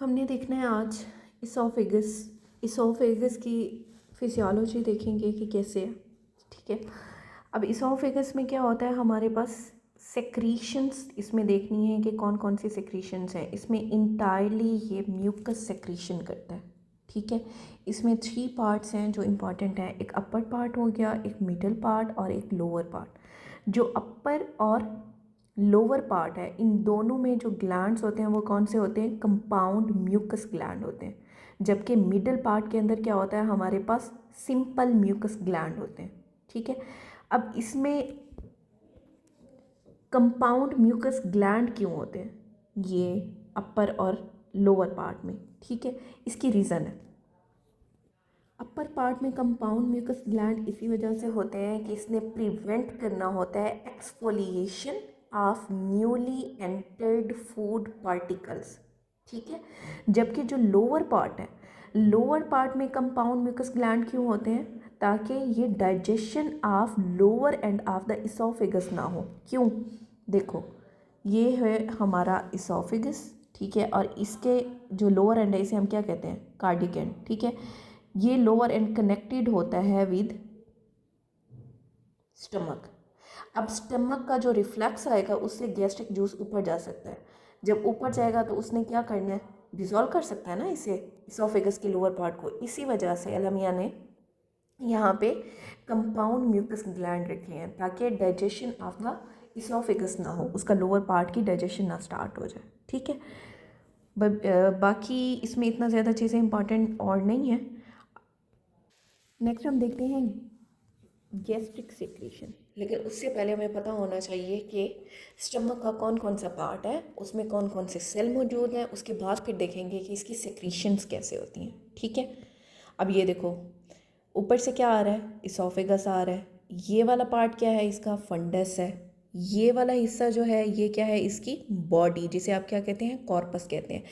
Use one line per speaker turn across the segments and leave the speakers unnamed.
हमने देखना है आज इसोफेगस। इसोफेगस की फिजियोलॉजी देखेंगे कि कैसे है। ठीक है, अब इसोफेगस में क्या होता है, हमारे पास सेक्रीशंस इसमें देखनी है कि कौन कौन सी सेक्रीशंस हैं। इसमें इंटायरली ये म्यूकस सेक्रीशन करता है। ठीक है, इसमें 3 पार्ट्स हैं जो इम्पॉर्टेंट हैं। एक अपर पार्ट हो गया, एक मिडल पार्ट और एक लोअर पार्ट। जो अपर और लोअर पार्ट है, इन दोनों में जो ग्लैंड्स होते हैं वो कौन से होते हैं, कंपाउंड म्यूकस ग्लैंड होते हैं। जबकि मिडल पार्ट के अंदर क्या होता है, हमारे पास सिंपल म्यूकस ग्लैंड होते हैं। ठीक है, अब इसमें कंपाउंड म्यूकस ग्लैंड क्यों होते हैं, ये अपर और लोअर पार्ट में। ठीक है, इसकी रीज़न है, अपर पार्ट में कंपाउंड म्यूकस ग्लैंड इसी वजह से होते हैं कि इसने प्रिवेंट करना होता है exfoliation of newly entered food particles. ठीक है, जबकि जो लोअर पार्ट है, लोअर पार्ट में कंपाउंड म्यूकस ग्लैंड क्यों होते हैं, ताकि ये digestion of lower end of the oesophagus ना हो। क्यों, देखो ये है हमारा इसोफेगस। ठीक है, और इसके जो लोअर एंड है इसे हम क्या कहते हैं, कार्डिक एंड। ठीक है, ये लोअर एंड कनेक्टेड होता है विद स्टमक। अब स्टमक का जो रिफ्लेक्स आएगा उससे गैस्ट्रिक जूस ऊपर जा सकता है। जब ऊपर जाएगा तो उसने क्या करना है, डिज़ोल्व कर सकता है ना इसे, इसोफेगस के लोअर पार्ट को। इसी वजह से अलमिया ने यहाँ पे कंपाउंड म्यूकस ग्लैंड रखे हैं ताकि डाइजेशन ऑफ द इसोफेगस ना हो, उसका लोअर पार्ट की डाइजेशन ना स्टार्ट हो जाए। ठीक है, बाकी इसमें इतना ज़्यादा चीज़ें इंपॉर्टेंट और नहीं है। नेक्स्ट हम देखते हैं गैस्ट्रिक सेक्रेशन। लेकिन उससे पहले हमें पता होना चाहिए कि स्टमक का कौन कौन सा पार्ट है, उसमें कौन कौन से सेल मौजूद हैं। उसके बाद फिर देखेंगे कि इसकी सेक्रीशंस कैसे होती हैं। ठीक है, अब ये देखो ऊपर से क्या आ रहा है, इसोफेगस आ रहा है। ये वाला पार्ट क्या है, इसका फंडस है। ये वाला हिस्सा जो है ये क्या है, इसकी बॉडी, जिसे आप क्या कहते हैं, कॉर्पस कहते हैं।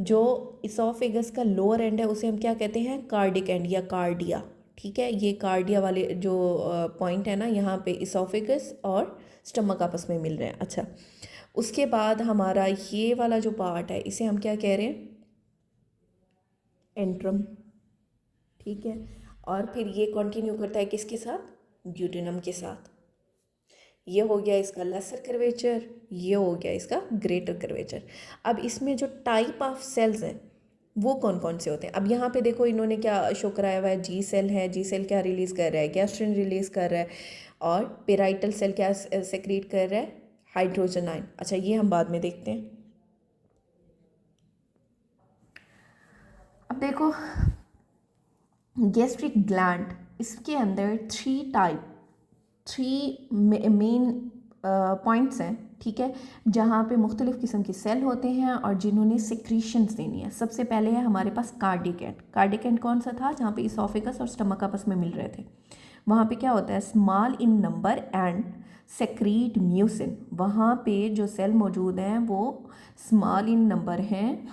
जो इसोफेगस का लोअर एंड है उसे हम क्या कहते हैं, कार्डिक एंड या कार्डिया। ठीक है, ये कार्डिया वाले जो पॉइंट है ना, यहाँ पे इसोफेगस और स्टमक आपस में मिल रहे हैं। अच्छा, उसके बाद हमारा ये वाला जो पार्ट है इसे हम क्या कह रहे हैं, एंट्रम। ठीक है, और फिर ये कंटिन्यू करता है किसके साथ, ड्यूटेनम के साथ। ये हो गया इसका लेसर कर्वेचर, ये हो गया इसका ग्रेटर कर्वेचर। अब इसमें जो टाइप ऑफ सेल्स हैं वो कौन कौन से होते हैं। अब यहाँ पे देखो इन्होंने क्या शो कराया हुआ है, जी सेल है। जी सेल क्या रिलीज़ कर रहा है, गैस्ट्रिन रिलीज़ कर रहा है। और पेराइटल सेल क्या सेक्रीट कर रहा है, हाइड्रोजन आयन। अच्छा, ये हम बाद में देखते हैं। अब देखो गैस्ट्रिक ग्लैंड, इसके अंदर 3 मेन पॉइंट्स हैं। ठीक है, जहाँ पे मुख्तलिफ़ किस्म के सेल होते हैं और जिन्होंने सिक्रीशंस देनी है। सबसे पहले है हमारे पास कार्डिक एंड। कार्डिक एंड कौन सा था, जहाँ पे इसोफेगस और स्टमक आपस में मिल रहे थे। वहाँ पे क्या होता है, small in number and secrete mucin. वहाँ पे जो सेल मौजूद हैं वो स्मॉल इन नंबर हैं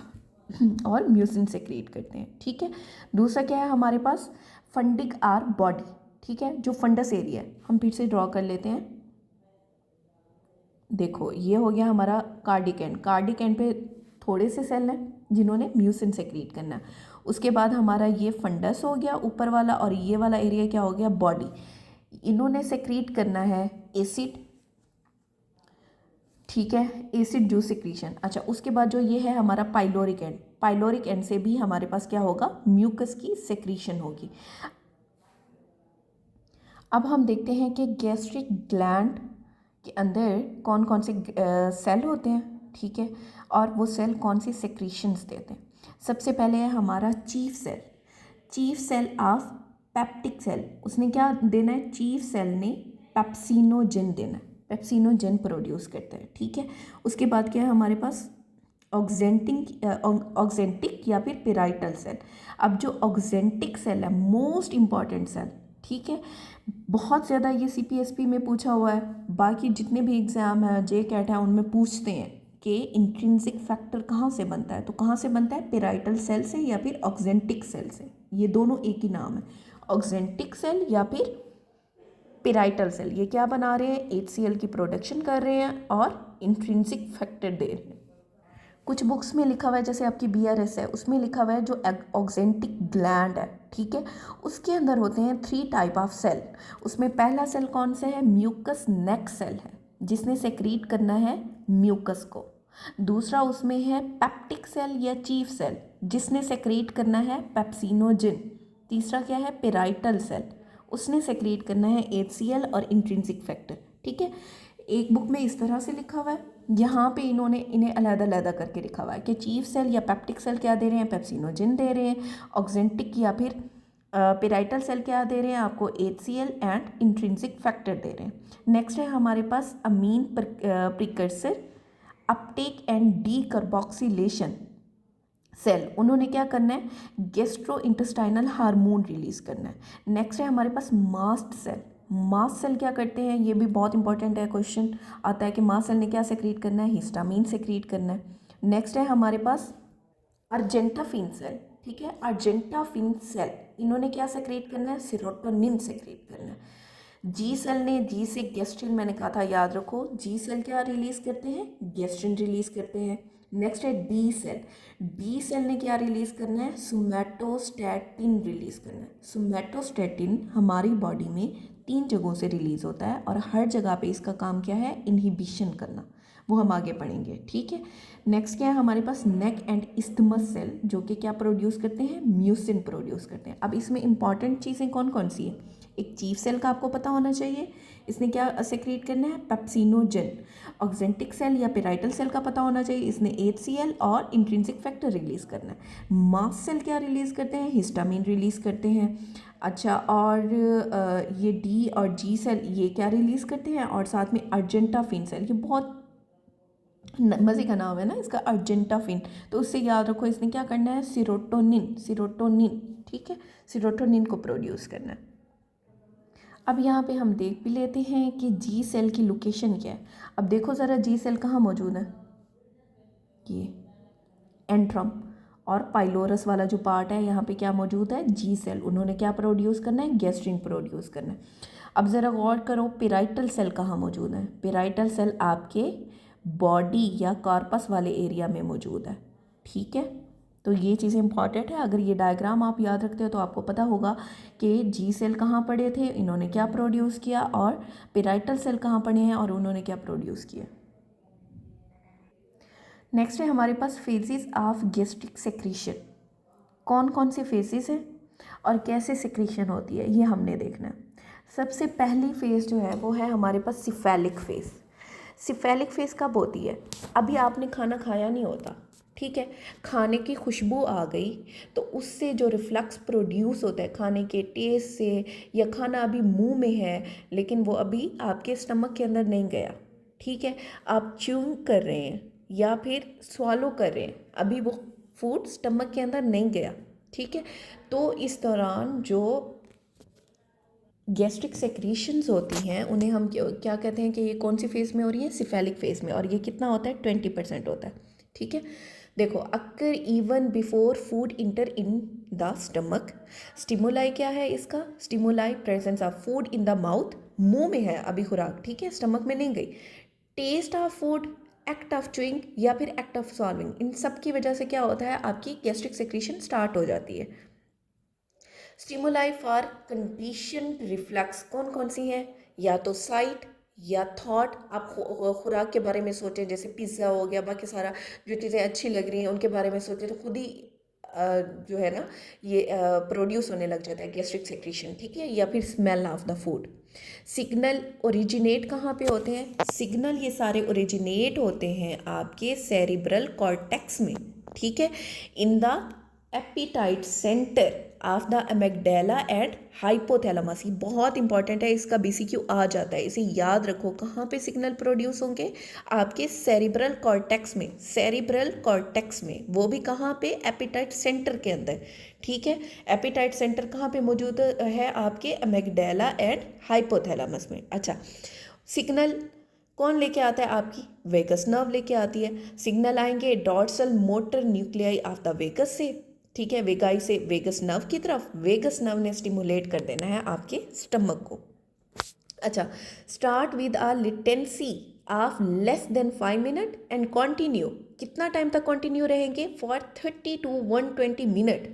और म्यूसिन सेक्रीट करते हैं। ठीक है, दूसरा क्या है हमारे पास, फंडिक आर बॉडी। ठीक है, जो फंडस एरिया है हम फिर से ड्रॉ कर लेते हैं। देखो ये हो गया हमारा कार्डिक एंड। कार्डिक एंड पे थोड़े से सेल हैं जिन्होंने म्यूसिन सेक्रीट करना है। उसके बाद हमारा ये फंडस हो गया ऊपर वाला, और ये वाला एरिया क्या हो गया, बॉडी। इन्होंने सेक्रीट करना है एसिड। ठीक है, एसिड जूस सिक्रीशन। अच्छा, उसके बाद जो ये है हमारा पाइलोरिक एंड। पाइलोरिक एंड से भी हमारे पास क्या होगा, म्यूकस की सेक्रीशन होगी। अब हम देखते हैं कि गैस्ट्रिक ग्लैंड के अंदर कौन कौन से सेल होते हैं। ठीक है, और वो सेल कौन सी सेक्रीशंस देते हैं। सबसे पहले है हमारा chief cell. Chief cell of peptic cell, उसने क्या देना है, चीफ सेल ने पेप्सिनोजेन देना है। पेप्सिनोजेन प्रोड्यूस करता है। ठीक है, उसके बाद क्या है हमारे पास, ऑक्जेंटिक या फिर पेराइटल सेल। अब जो ऑक्जेंटिक सेल है, मोस्ट इंपॉर्टेंट सेल। ठीक है, बहुत ज़्यादा ये सीपीएसपी में पूछा हुआ है। बाकी जितने भी एग्ज़ाम है, जे कैट है, उनमें पूछते हैं कि इंट्रिंसिक फैक्टर कहाँ से बनता है। तो कहाँ से बनता है, पेराइटल सेल से या फिर ऑक्जेंटिक सेल से। ये दोनों एक ही नाम है, ऑक्जेंटिक सेल या फिर पेराइटल सेल। ये क्या बना रहे हैं, HCl की प्रोडक्शन कर रहे हैं और इंट्रिंसिक फैक्टर दे रहे हैं। कुछ बुक्स में लिखा हुआ है, जैसे आपकी BRS है उसमें लिखा हुआ है जो ऑक्जेंटिक ग्लैंड है, ठीक है, उसके अंदर होते हैं 3 टाइप ऑफ सेल। उसमें पहला सेल कौन सा है, म्यूकस नेक सेल है, जिसने सेक्रीट करना है म्यूकस को। दूसरा उसमें है पेप्टिक सेल या चीफ सेल, जिसने सेक्रीट करना है पेप्सिनोजिन। तीसरा क्या है, पेराइटल सेल, उसने सेक्रीट करना है HCl और इंट्रिंसिक फैक्टर, ठीक है। एक बुक में इस तरह से लिखा हुआ है, यहाँ पे इन्होंने इन्हें अलग-अलग करके लिखा हुआ है कि चीफ सेल या पेप्टिक सेल क्या दे रहे हैं, पेप्सिनोजिन दे रहे हैं, ऑक्जेंटिक या फिर पेराइटल सेल क्या दे रहे हैं आपको, HCl एंड इंट्रिंसिक फैक्टर दे रहे हैं। नेक्स्ट है हमारे पास amine precursor uptake and decarboxylation cell, उन्होंने क्या करना है, गेस्ट्रो इंटेस्टाइनल हार्मोन रिलीज़ करना है। नेक्स्ट है हमारे पास मास्ट सेल। मास्ट सेल क्या करते हैं, ये भी बहुत इंपॉर्टेंट है, क्वेश्चन आता है कि मास्ट सेल ने क्या सेक्रीट करना है, हिस्टामीन सेक्रीट करना है। नेक्स्ट है हमारे पास अर्जेंटाफिन सेल, ठीक है, अर्जेंटाफिन सेल, इन्होंने क्या सेक्रेट करना है, सेरोटोनिन सेक्रेट करना है। जी सेल ने, जी से गेस्ट्रिन, मैंने कहा था याद रखो, जी सेल क्या रिलीज करते हैं, गेस्ट्रिन रिलीज करते हैं। नेक्स्ट है डी सेल, डी सेल ने क्या रिलीज करना है, सोमैटोस्टैटिन रिलीज करना है। सोमैटोस्टैटिन हमारी बॉडी में 3 जगहों से रिलीज होता है और हर जगह पे इसका काम क्या है, इनहिबिशन करना, वो हम आगे पढ़ेंगे, ठीक है। नेक्स्ट क्या है हमारे पास, नेक एंड इस्थमस सेल, जो कि क्या प्रोड्यूस करते हैं, म्यूसिन प्रोड्यूस करते हैं। अब इसमें इंपॉर्टेंट चीज़ें कौन कौन सी है, एक चीफ सेल का आपको पता होना चाहिए, इसने क्या सेक्रेट करना है, पेप्सिनोजन। ऑक्जेंटिक सेल या पेराइटल सेल का पता होना चाहिए, इसने HCl और इंट्रिंसिक फैक्टर रिलीज़ करना है। मास्ट सेल क्या रिलीज़ करते हैं, हिस्टामिन रिलीज़ करते हैं। अच्छा, और ये डी और जी सेल ये क्या रिलीज़ करते हैं, और साथ में अर्जेंटाफिन सेल, ये बहुत मज़े का नाम है ना इसका, अर्जेंटाफिन, तो उससे याद रखो इसने क्या करना है, सीरोटोनिन, सीरोटोनिन, ठीक है, सीरोटोनिन को प्रोड्यूस करना है। अब यहाँ पे हम देख भी लेते हैं कि जी सेल की लोकेशन क्या है। अब देखो ज़रा जी सेल कहाँ मौजूद है, ये एंट्रम और पाइलोरस वाला जो पार्ट है यहाँ पे क्या मौजूद है, जी सेल, उन्होंने क्या प्रोड्यूस करना है, गैस्ट्रिन प्रोड्यूस करना है। अब ज़रा गौर करो पेराइटल सेल कहाँ मौजूद है, पेराइटल सेल आपके बॉडी या कॉर्पस वाले एरिया में मौजूद है, ठीक है। तो ये चीज़ें इंपॉर्टेंट है, अगर ये डायग्राम आप याद रखते हो तो आपको पता होगा कि जी सेल कहाँ पड़े थे, इन्होंने क्या प्रोड्यूस किया, और पेराइटल सेल कहाँ पड़े हैं और उन्होंने क्या प्रोड्यूस किया। नेक्स्ट है हमारे पास फेजेस ऑफ गैस्ट्रिक सेक्रीशन, कौन कौन से फेजेस हैं और कैसे सेक्रीशन होती है, ये हमने देखना है। सबसे पहली फेज़ जो है वो है हमारे पास सिफेलिक फेज़। सिफेलिक फेज़ कब होती है, अभी आपने खाना खाया नहीं होता, ठीक है, खाने की खुशबू आ गई तो उससे जो रिफ्लक्स प्रोड्यूस होता है खाने के टेस्ट से, या खाना अभी मुंह में है लेकिन वो अभी आपके स्टमक के अंदर नहीं गया, ठीक है, आप च्यूइंग कर रहे हैं या फिर स्वालो कर रहे हैं, अभी वो फूड स्टमक के अंदर नहीं गया, ठीक है, तो इस दौरान जो गैस्ट्रिक सेक्रीशंस होती हैं उन्हें हम क्या कहते हैं कि ये कौन सी फेज़ में हो रही है, सिफेलिक फेज़ में, और ये कितना होता है, 20% होता है, ठीक है। देखो, occur even before food inter in the stomach, stimuli क्या है इसका, stimuli presence of food in the mouth, मुंह में है अभी खुराक, ठीक है, स्टमक में नहीं गई। Taste of food, act of chewing या फिर एक्ट ऑफ सॉल्विंग, इन सब की वजह से क्या होता है, आपकी गैस्ट्रिक सेक्रीशन स्टार्ट हो जाती है। स्टिमुलाई फॉर कंडीशन रिफ्लक्स कौन कौन सी हैं, या तो साइट या थॉट, आप खुराक के बारे में सोचें, जैसे पिज़्ज़ा हो गया, बाकी सारा जो चीज़ें अच्छी लग रही हैं उनके बारे में सोचें तो खुद ही जो है ना ये प्रोड्यूस होने लग जाता है गैस्ट्रिक सेक्रीशन, ठीक है, या फिर smell of the food. Signal originate कहाँ पे होते हैं, सिग्नल ये सारे ओरिजिनेट होते हैं आपके सेरिब्रल कॉर्टेक्स में, ठीक है, in the appetite centre of the amygdala and hypothalamus, ये बहुत इंपॉर्टेंट है, इसका BCQ आ जाता है, इसे याद रखो। कहाँ पे सिग्नल प्रोड्यूस होंगे, आपके सेरिब्रल कॉर्टेक्स में, सेरिब्रल कॉर्टेक्स में, वो भी कहाँ पे, एपिटाइट सेंटर के अंदर, ठीक है। एपिटाइट सेंटर कहाँ पे मौजूद है, आपके एमिगडाला एंड हाइपोथैलेमस में। अच्छा, सिग्नल कौन लेके आता है, आपकी वेगस नर्व लेके आती है। सिग्नल आएंगे dorsal motor nuclei of the vagus से, ठीक है, वेगाई से वेगस नर्व की तरफ, वेगस नर्व ने स्टिमुलेट कर देना है आपके स्टमक को। अच्छा, start with a latency of less than 5 minute and continue, कितना टाइम तक कंटिन्यू रहेंगे, फॉर 30 to 120 मिनट,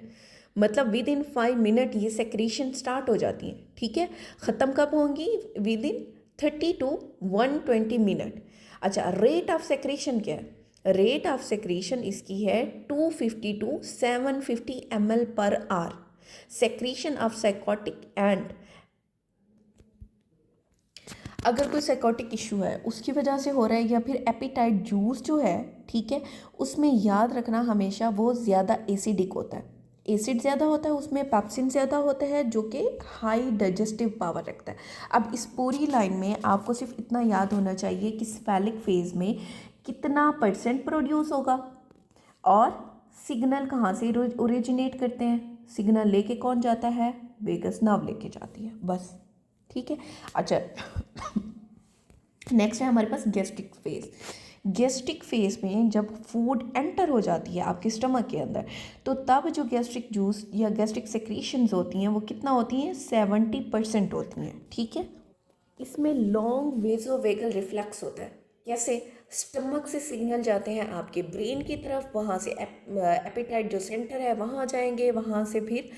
मतलब विद इन 5 मिनट ये सेक्रीशन स्टार्ट हो जाती है, ठीक है। ख़त्म कब होंगी, विद इन 30 to 120 मिनट। अच्छा, रेट ऑफ सेक्रीशन क्या है, रेट ऑफ सेक्रीशन इसकी है 250 to 750 ml per hour. Secretion of psychotic and, अगर कोई साइकोटिक इशू है उसकी वजह से हो रहा है, या फिर एपिटाइट जूस जो है, ठीक है, उसमें याद रखना हमेशा वो ज़्यादा एसिडिक होता है, एसिड ज़्यादा होता है उसमें, पेप्सिन ज़्यादा होता है जो कि हाई डाइजेस्टिव पावर रखता है। अब इस पूरी लाइन में आपको सिर्फ इतना याद होना चाहिए कि सेफेलिक फेज़ में कितना % प्रोड्यूस होगा, और सिग्नल कहाँ से ओरिजिनेट करते हैं, सिग्नल लेके कौन जाता है, वेगस नर्व लेके जाती है, बस, ठीक है। अच्छा, नेक्स्ट है हमारे पास गैस्ट्रिक फेज। गैस्ट्रिक फेज में जब फूड एंटर हो जाती है आपके स्टमक के अंदर, तो तब जो गैस्ट्रिक जूस या गैस्ट्रिक सेक्रीशंस होती हैं वो कितना होती हैं, 70% होती हैं, ठीक है। इसमें लॉन्ग वेजोवेगल रिफ्लेक्स होता है, कैसे, स्टमक से सिग्नल जाते हैं आपके ब्रेन की तरफ, वहाँ से एपिटाइट जो सेंटर है वहाँ जाएंगे, वहाँ से फिर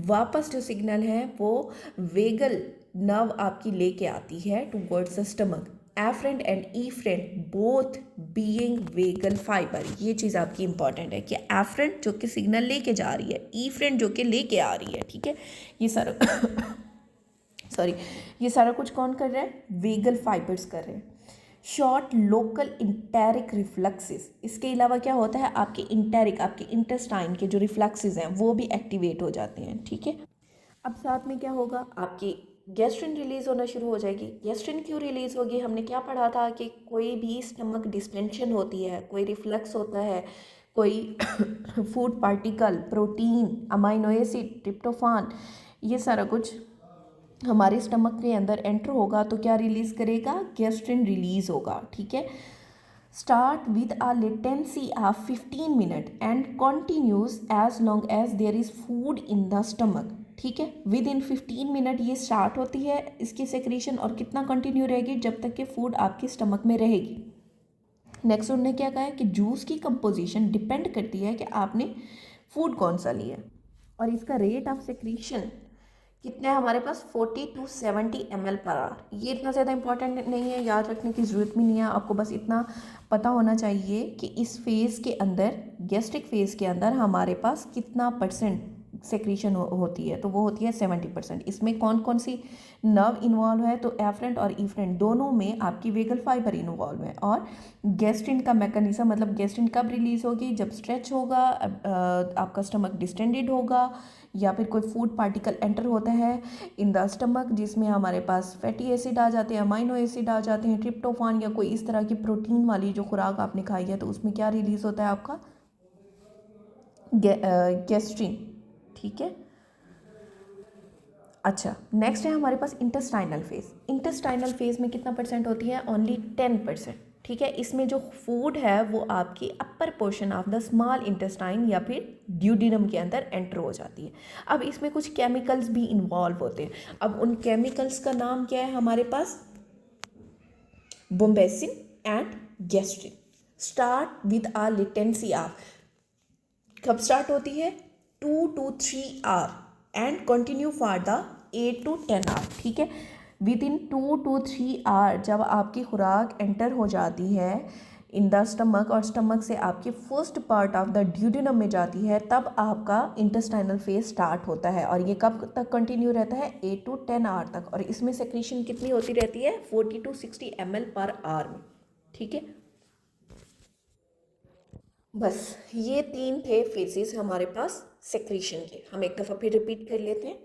वापस जो सिग्नल है वो वेगल नर्व आपकी लेके आती है towards the stomach. Afferent and efferent both being vagal fibre, ये चीज़ आपकी इंपॉर्टेंट है कि एफरेंट जो कि सिग्नल लेके जा रही है, ईफरेंट जो कि लेके आ रही है, ठीक है। ये सारा सॉरी, ये सारा कुछ कौन कर रहा है, वेगल फाइबर्स कर रहे हैं। शॉर्ट लोकल इंटेरिक रिफ्लेक्सेस, इसके अलावा क्या होता है, आपके इंटेरिक, आपके इंटेस्टाइन के जो रिफ्लेक्सेस हैं वो भी एक्टिवेट हो जाते हैं, ठीक है। अब साथ में क्या होगा, आपकी गैस्ट्रिन रिलीज होना शुरू हो जाएगी। गैस्ट्रिन क्यों रिलीज होगी, हमने क्या पढ़ा था कि कोई भी स्टमक डिस्टेंशन होती है, कोई रिफ्लेक्स होता है, कोई food particle, protein, amino acid, tryptophan, ये सारा कुछ हमारे स्टमक के अंदर एंटर होगा तो क्या रिलीज़ करेगा, गैस्ट्रिन रिलीज़ होगा, ठीक है। Start with a latency of 15 minute and continues as long as there is food in the stomach, ठीक है। विद इन 15 मिनट ये स्टार्ट होती है इसकी सेक्रीशन, और कितना कंटिन्यू रहेगी, जब तक कि फूड आपके स्टमक में रहेगी। नेक्स्ट उन्होंने क्या कहा है कि जूस की कंपोजिशन डिपेंड करती है कि आपने फूड कौन सा लिया, और इसका रेट ऑफ सेक्रीशन कितना है हमारे पास, 40 to 70 ml पर आवर। ये इतना ज़्यादा इंपॉर्टेंट नहीं है, याद रखने की ज़रूरत भी नहीं है, आपको बस इतना पता होना चाहिए कि इस फेज़ के अंदर, गैस्ट्रिक फेज़ के अंदर हमारे पास कितना % सेक्रीशन होती है, तो वो होती है 70%। इसमें कौन कौन सी नर्व इन्वॉल्व है, तो एफरेंट और ईफरेंट दोनों में आपकी वेगल फाइबर इन्वॉल्व है। और गैस्ट्रिन का मैकेनिज्म, मतलब गैस्ट्रिन कब रिलीज़ होगी, जब स्ट्रेच होगा, आपका स्टमक डिस्टेंडेड होगा, या फिर कोई फूड पार्टिकल एंटर होता है इन द स्टमक जिसमें हमारे पास फैटी एसिड आ जाते हैं, अमाइनो एसिड आ जाते हैं, ट्रिप्टोफान या कोई इस तरह की प्रोटीन वाली जो खुराक आपने खाई है, तो उसमें क्या रिलीज़ होता है आपका, गैस्ट्रिन, ठीक है। अच्छा, नेक्स्ट है हमारे पास इंटेस्टाइनल फेज। इंटेस्टाइनल फेज में कितना % होती है, ओनली 10%, ठीक है। इसमें जो फूड है वो आपकी upper portion of the small intestine या फिर ड्यूडिनम के अंदर एंटर हो जाती है। अब इसमें कुछ केमिकल्स भी इन्वॉल्व होते हैं। अब उन केमिकल्स का नाम क्या है हमारे पास, bombesin and gastrin. Start with a latency of, कब स्टार्ट होती है, 2 to 3 hour and continue for the 8 to 10 hour, ठीक है। विद इन 2 to 3 आवर जब आपकी खुराक एंटर हो जाती है इन द स्टमक, और स्टमक से आपकी first part of the duodenum में जाती है, तब आपका इंटेस्टाइनल फेज स्टार्ट होता है, और ये कब तक कंटिन्यू रहता है, 8 to 10 आवर तक। और इसमें सेक्रीशन कितनी होती रहती है, 40 to 60 ml पर आवर में, ठीक है। बस ये 3 थे फेजेस हमारे पास सेक्रीशन के, हम एक दफ़ा फिर रिपीट कर लेते हैं।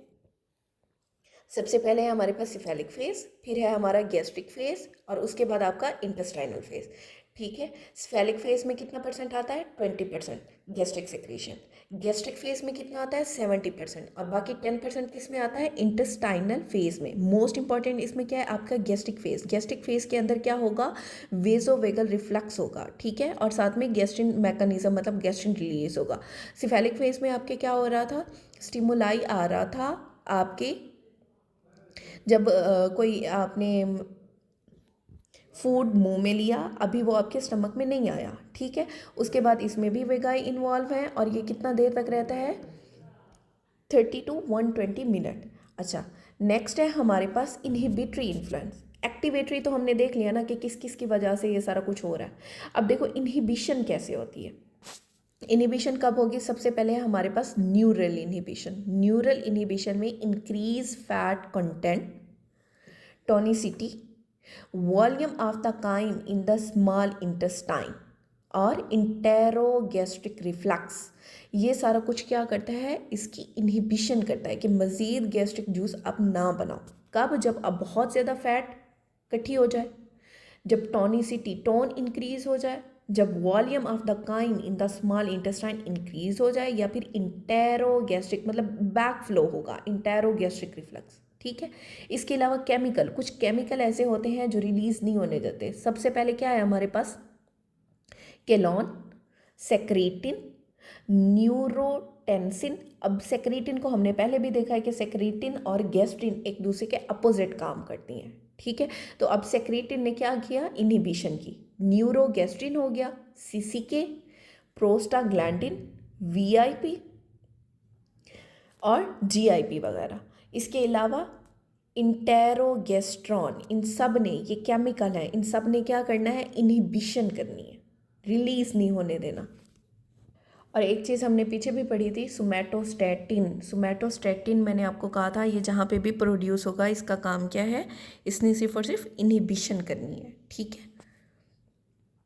सबसे पहले है हमारे पास सिफेलिक फेज, फिर है हमारा गैस्ट्रिक फेज, और उसके बाद आपका इंटेस्टाइनल फेज, ठीक है। सिफेलिक फेज में कितना % आता है, 20% गैस्ट्रिक सेक्रीशन। गैस्ट्रिक फेज में कितना आता है, 70%, और बाकी 10% किस में आता है, इंटेस्टाइनल फेज में। मोस्ट इंपॉर्टेंट इसमें क्या है आपका गैस्ट्रिक फेज। गैस्ट्रिक फेज के अंदर क्या होगा, वेजोवेगल रिफ्लक्स होगा, ठीक है, और साथ में गैस्ट्रिन मैकेनिज्म, मतलब गैस्ट्रिन रिलीज होगा। सिफेलिक फेज में आपके क्या हो रहा था, स्टिमुलाई आ रहा था आपके, जब कोई आपने फूड मुंह में लिया, अभी वो आपके स्टमक में नहीं आया, ठीक है। उसके बाद इसमें भी वेगाई इन्वॉल्व है और ये कितना देर तक रहता है, 30 to 120 मिनट। अच्छा, नेक्स्ट है हमारे पास इनहिबिटरी इन्फ्लुएंस। एक्टिवेटरी तो हमने देख लिया ना कि किस किस की वजह से ये सारा कुछ हो रहा है। अब देखो इनहिबिशन कैसे होती है। इनहिबिशन कब होगी, सबसे पहले है हमारे पास न्यूरल इनहिबिशन। न्यूरल इनहिबिशन में increase fat content, tonicity, volume of the chyme in the small intestine और इंटेरोगैस्ट्रिक रिफ्लक्स, ये सारा कुछ क्या करता है, इसकी इनहिबिशन करता है कि मज़ीद गैस्ट्रिक जूस अब ना बनाओ। कब, जब अब बहुत ज़्यादा फैट इकट्ठी हो जाए, जब टोनिसिटी टोन इंक्रीज हो जाए, जब volume of the chyme in the small intestine increase हो जाए, या फिर इंटेरोगैस्ट्रिक मतलब बैक फ्लो होगा, इंटेरोगैस्ट्रिक रिफ्लक्स, ठीक है। इसके अलावा केमिकल, कुछ केमिकल ऐसे होते हैं जो रिलीज नहीं होने देते। सबसे पहले क्या है हमारे पास, केलॉन, सेक्रेटिन, न्यूरोटेंसिन। अब सेक्रेटिन को हमने पहले भी देखा है कि सेक्रेटिन और गैस्ट्रिन एक दूसरे के अपोजिट काम करती हैं, ठीक है। तो अब सेक्रेटिन ने क्या किया, इनहिबिशन की। न्यूरोगैस्ट्रिन हो गया सीसीके, प्रोस्टाग्लैंडिन, वीआईपी और जीआईपी वगैरह। इसके अलावा इंटेरोगेस्ट्रॉन, इन सब ने, ये केमिकल है, इन सब ने क्या करना है, इनहिबिशन करनी है, रिलीज नहीं होने देना। और एक चीज़ हमने पीछे भी पढ़ी थी, सोमैटोस्टैटिन। सोमैटोस्टैटिन मैंने आपको कहा था ये जहाँ पे भी प्रोड्यूस होगा, इसका काम क्या है, इसने सिर्फ और सिर्फ इनहिबिशन करनी है, ठीक है।